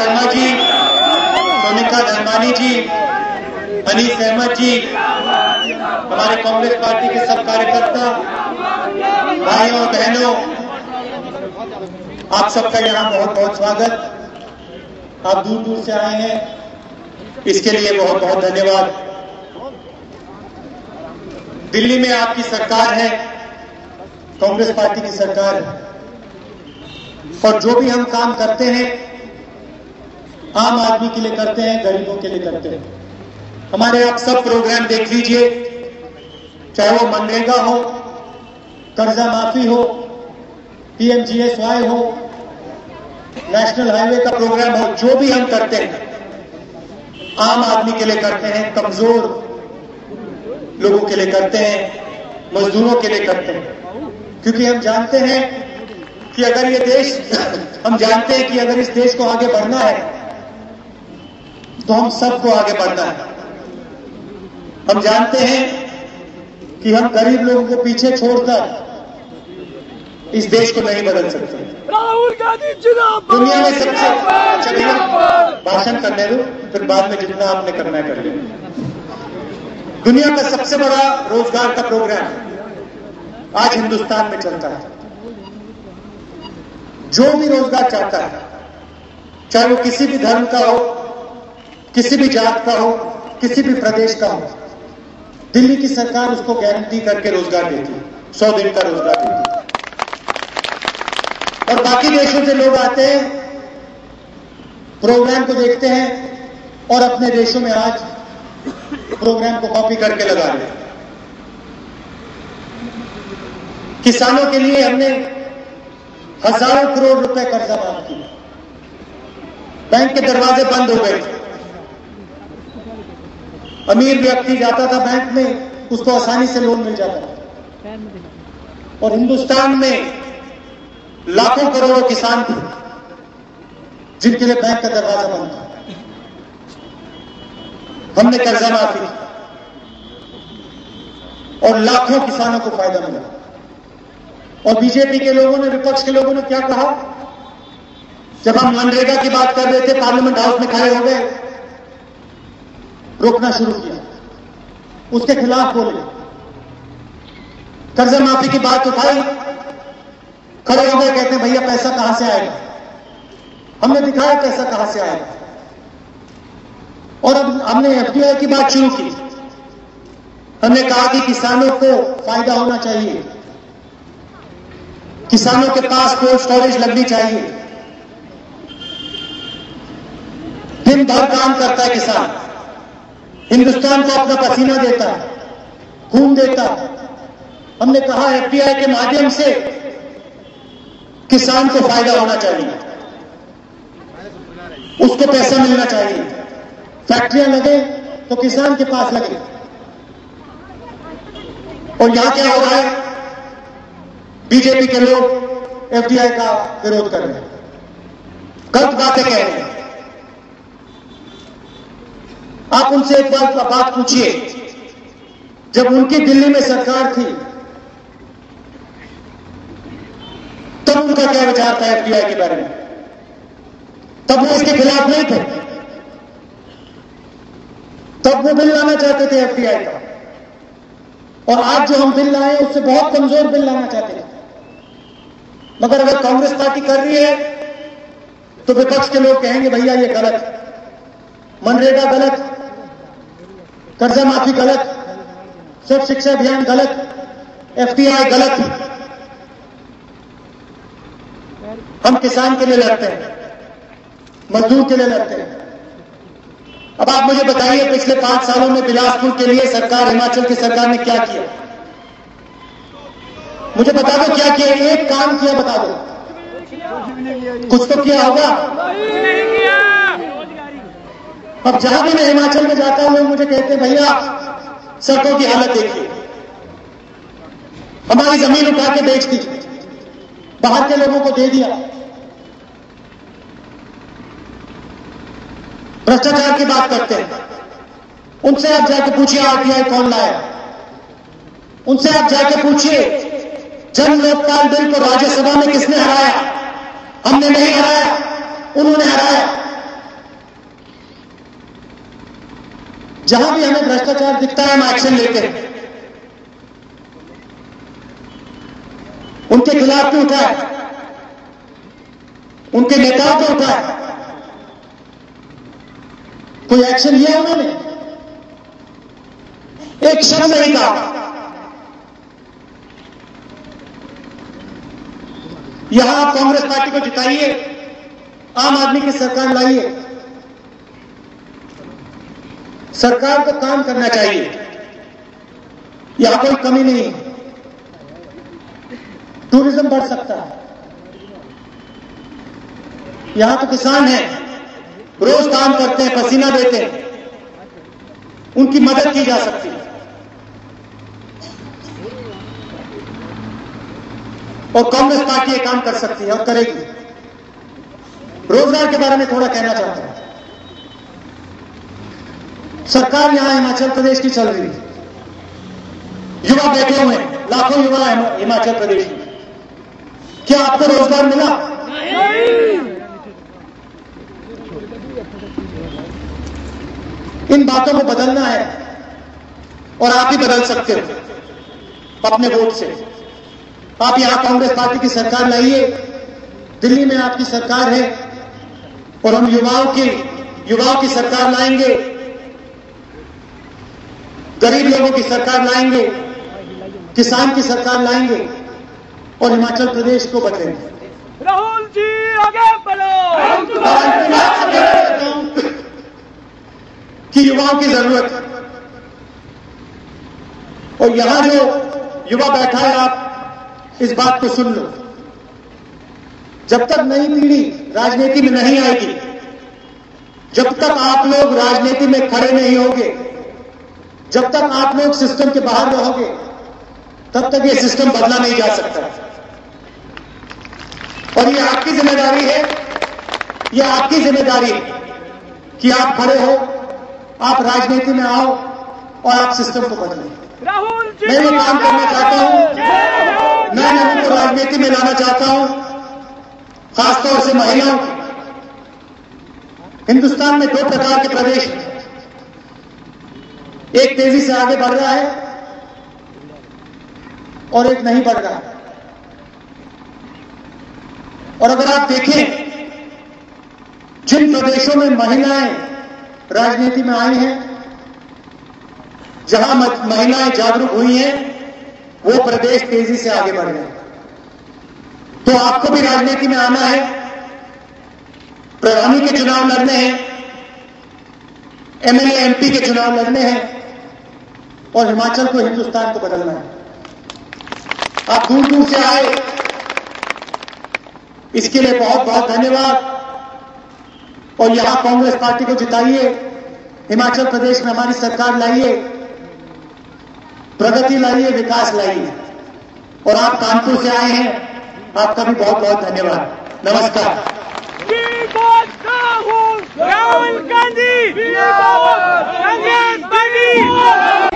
शर्मा जी, सोनिका धनवानी जी, अनीस अहमद जी, हमारे कांग्रेस पार्टी के सब कार्यकर्ता, भाइयों और बहनों, आप सबका यहाँ बहुत बहुत स्वागत। आप दूर दूर से आए हैं, इसके लिए बहुत बहुत धन्यवाद। दिल्ली में आपकी सरकार है, कांग्रेस पार्टी की सरकार है, और जो भी हम काम करते हैं आम आदमी के लिए करते हैं, गरीबों के लिए करते हैं। हमारे आप सब प्रोग्राम देख लीजिए, चाहे वो मनरेगा हो, कर्जा माफी हो, पीएमजीएसवाई हो, नेशनल हाईवे का प्रोग्राम हो, जो भी हम करते हैं आम आदमी के लिए करते हैं, कमजोर लोगों के लिए करते हैं, मजदूरों के लिए करते हैं। क्योंकि हम जानते हैं कि अगर ये देश हम जानते हैं कि अगर इस देश को आगे बढ़ना है तो हम सबको आगे बढ़ना है। हम जानते हैं कि हम गरीब लोगों को पीछे छोड़कर इस देश को नहीं बदल सकते। राहुल गांधी जिंदाबाद। दुनिया में सबसे अच्छा भैया भाषण करने दो, फिर बाद में जितना आपने करना है कर लेना। दुनिया का सबसे बड़ा रोजगार का प्रोग्राम आज हिंदुस्तान में चलता है। जो भी रोजगार चाहता है, चाहे वो किसी भी धर्म का हो, किसी भी जात का हो, किसी भी प्रदेश का हो, दिल्ली की सरकार उसको गारंटी करके रोजगार देती है, 100 दिन का रोजगार देती है। और बाकी देशों से लोग आते हैं, प्रोग्राम को देखते हैं और अपने देशों में आज प्रोग्राम को कॉपी करके लगा रहे हैं। किसानों के लिए हमने हजारों करोड़ रुपए कर्जा माफ किया, बैंक के दरवाजे बंद हो गए थे। अमीर व्यक्ति जाता था बैंक में, उसको आसानी से लोन मिल जाता था। और हिंदुस्तान में लाखों करोड़ों किसान थे जिनके लिए बैंक का दरवाजा बंद था। हमने कर्जा माफी और लाखों किसानों को फायदा मिला। और बीजेपी के लोगों ने, विपक्ष के लोगों ने क्या कहा? जब हम मनरेगा की बात कर रहे थे, पार्लियामेंट हाउस में खड़े हो गए, रोकना शुरू किया, उसके खिलाफ बोले। कर्जा माफी की बात उठाई, खड़े हो गए, कहते हैं भैया पैसा कहां से आएगा? हमने दिखाया पैसा कहां से आएगा। और अब हमने एफडीआई की बात शुरू की। हमने कहा कि किसानों को फायदा होना चाहिए, किसानों के पास कोल्ड स्टोरेज लगनी चाहिए। दिन भर काम करता है किसान, हिंदुस्तान को अपना पसीना देता है, खून देता है। हमने कहा एफडीआई के माध्यम से किसान को फायदा होना चाहिए, उसको पैसा मिलना चाहिए। फैक्ट्रियां लगे तो किसान के पास लगे। और यहां क्या हो रहा है? बीजेपी के लोग एफडीआई का विरोध कर रहे हैं, गलत बातें कह रहे हैं। आप उनसे एक बात पूछिए, जब उनकी दिल्ली में सरकार थी तब उनका क्या विचार था एफडीआई के बारे में? तब वो इसके खिलाफ नहीं थे, तब वो बिल लाना चाहते थे एफडीआई का। और आज जो हम बिल लाए उससे बहुत कमजोर बिल लाना चाहते हैं। मगर अगर कांग्रेस पार्टी कर रही है तो विपक्ष के लोग कहेंगे भैया ये गलत, मनरेगा गलत, कर्जा माफी गलत, सर्व शिक्षा अभियान गलत, एफडीआई गलत। हम किसान के लिए लड़ते हैं, मजदूर के लिए लड़ते हैं। अब आप मुझे बताइए, पिछले 5 सालों में बिलासपुर के लिए सरकार, हिमाचल की सरकार ने क्या किया? मुझे बता दो क्या किया, एक काम किया बता दो। कुछ तो किया होगा। अब जहां भी मैं हिमाचल में जाता हूं, लोग मुझे कहते हैं भैया सड़कों की हालत देखिए, हमारी जमीन उठा के बेच दी, बाहर के लोगों को दे दिया। भ्रष्टाचार की बात करते हैं, उनसे आप जाके पूछिए आरटीआई कौन लाया, उनसे आप जाके पूछिए जन लोकपाल बिल को राज्यसभा में किसने हराया? हमने नहीं हराया, उन्होंने हराया। जहां भी हमें भ्रष्टाचार दिखता है हम एक्शन लेते हैं। उनके खिलाफ क्यों उठाए, उनके नेताओं को उठाए, कोई एक्शन लिया उन्होंने? एक शब्द नहीं कहा। यहां आप कांग्रेस पार्टी को जिताइए, आम आदमी की सरकार लाइए। सरकार को काम करना चाहिए, यहां कोई कमी नहीं है। टूरिज्म बढ़ सकता है। यहां तो किसान हैं, रोज काम करते हैं, पसीना देते हैं, उनकी मदद की जा सकती है। और कांग्रेस पार्टी ये काम कर सकती है और करेगी। रोजगार के बारे में थोड़ा कहना चाहता हूं। सरकार यहां हिमाचल प्रदेश की चल रही है, युवा बैठे हुए हैं, लाखों युवा हैं हिमाचल प्रदेश में। क्या आपको रोजगार मिला? नहीं। इन बातों को बदलना है और आप ही बदल सकते हो अपने वोट से। आप यहां कांग्रेस पार्टी की सरकार लाइए, दिल्ली में आपकी सरकार है और हम युवाओं की सरकार लाएंगे, गरीब लोगों की सरकार लाएंगे, किसान की सरकार लाएंगे और हिमाचल प्रदेश को बदलेंगे। राहुल जी आगे बढ़ो। कि युवाओं की जरूरत है और यहां जो युवा बैठा है, आप इस बात को सुन लो। जब तक नई पीढ़ी राजनीति में नहीं आएगी, जब तक आप लोग राजनीति में खड़े नहीं होंगे, जब तक आप लोग सिस्टम के बाहर रहोगे, तब तक ये सिस्टम बदला नहीं जा सकता। और ये आपकी जिम्मेदारी है, ये आपकी जिम्मेदारी है कि आप खड़े हो, आप राजनीति में आओ और आप सिस्टम को बदलें। राहुल जी मैं ये काम करना चाहता हूं, मैं लोगों को राजनीति में लाना चाहता हूं, खासतौर से महिलाओं को। हिंदुस्तान में 2 प्रकार के प्रदेश हैं, एक तेजी से आगे बढ़ रहा है और एक नहीं बढ़ रहा है। और अगर आप देखें, जिन प्रदेशों में महिलाएं राजनीति में आई हैं, जहां महिलाएं जागरूक हुई हैं, वो प्रदेश तेजी से आगे बढ़ रहे हैं। तो आपको भी राजनीति में आना है, प्रधानी के चुनाव लड़ने हैं, एमएलए एमपी के चुनाव लड़ने हैं और हिमाचल को, हिंदुस्तान को बदलना है। आप दूर दूर से आए, इसके लिए बहुत बहुत धन्यवाद। और यहां कांग्रेस पार्टी को जिताइए, हिमाचल प्रदेश में हमारी सरकार लाइए, प्रगति लाइए, विकास लाइए। और आप कानपुर से आए हैं, आपका भी बहुत बहुत धन्यवाद। नमस्कार। राहुल गांधी कांग्रेस पार्टी।